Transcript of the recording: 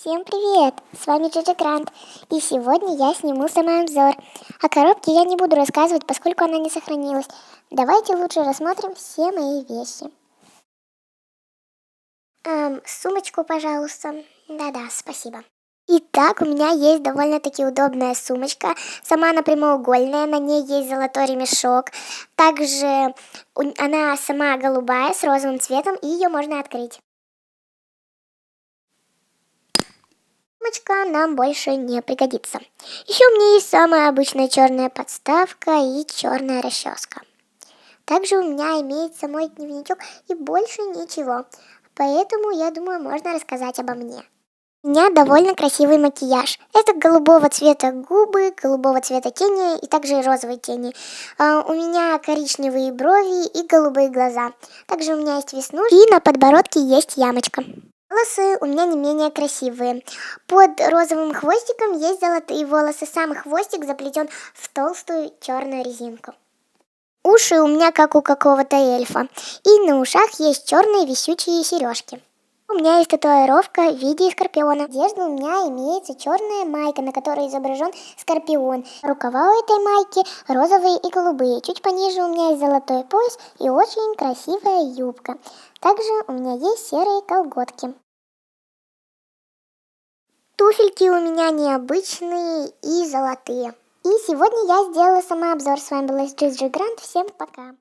Всем привет! С вами Джиджи Грант, и сегодня я сниму самообзор. О коробке я не буду рассказывать, поскольку она не сохранилась. Давайте лучше рассмотрим все мои вещи. Сумочку, пожалуйста. Да-да, спасибо. Итак, у меня есть довольно-таки удобная сумочка. Сама она прямоугольная, на ней есть золотой ремешок. Также она сама голубая, с розовым цветом, и ее можно открыть. Сумочка нам больше не пригодится. Еще у меня есть самая обычная черная подставка и черная расческа. Также у меня имеется мой дневничок и больше ничего. Поэтому, я думаю, можно рассказать обо мне. У меня довольно красивый макияж. Это голубого цвета губы, голубого цвета тени и также розовой тени. У меня коричневые брови и голубые глаза. Также у меня есть веснушки и на подбородке есть ямочка. Волосы у меня не менее красивые. Под розовым хвостиком есть золотые волосы. Сам хвостик заплетен в толстую черную резинку. Уши у меня как у какого-то эльфа. И на ушах есть черные висючие сережки. У меня есть татуировка в виде скорпиона. Одежда у меня имеется черная майка, на которой изображен скорпион. Рукава у этой майки розовые и голубые. Чуть пониже у меня есть золотой пояс и очень красивая юбка. Также у меня есть серые колготки. Туфельки у меня необычные и золотые. И сегодня я сделала самообзор. С вами была Джиджи Грант. Всем пока!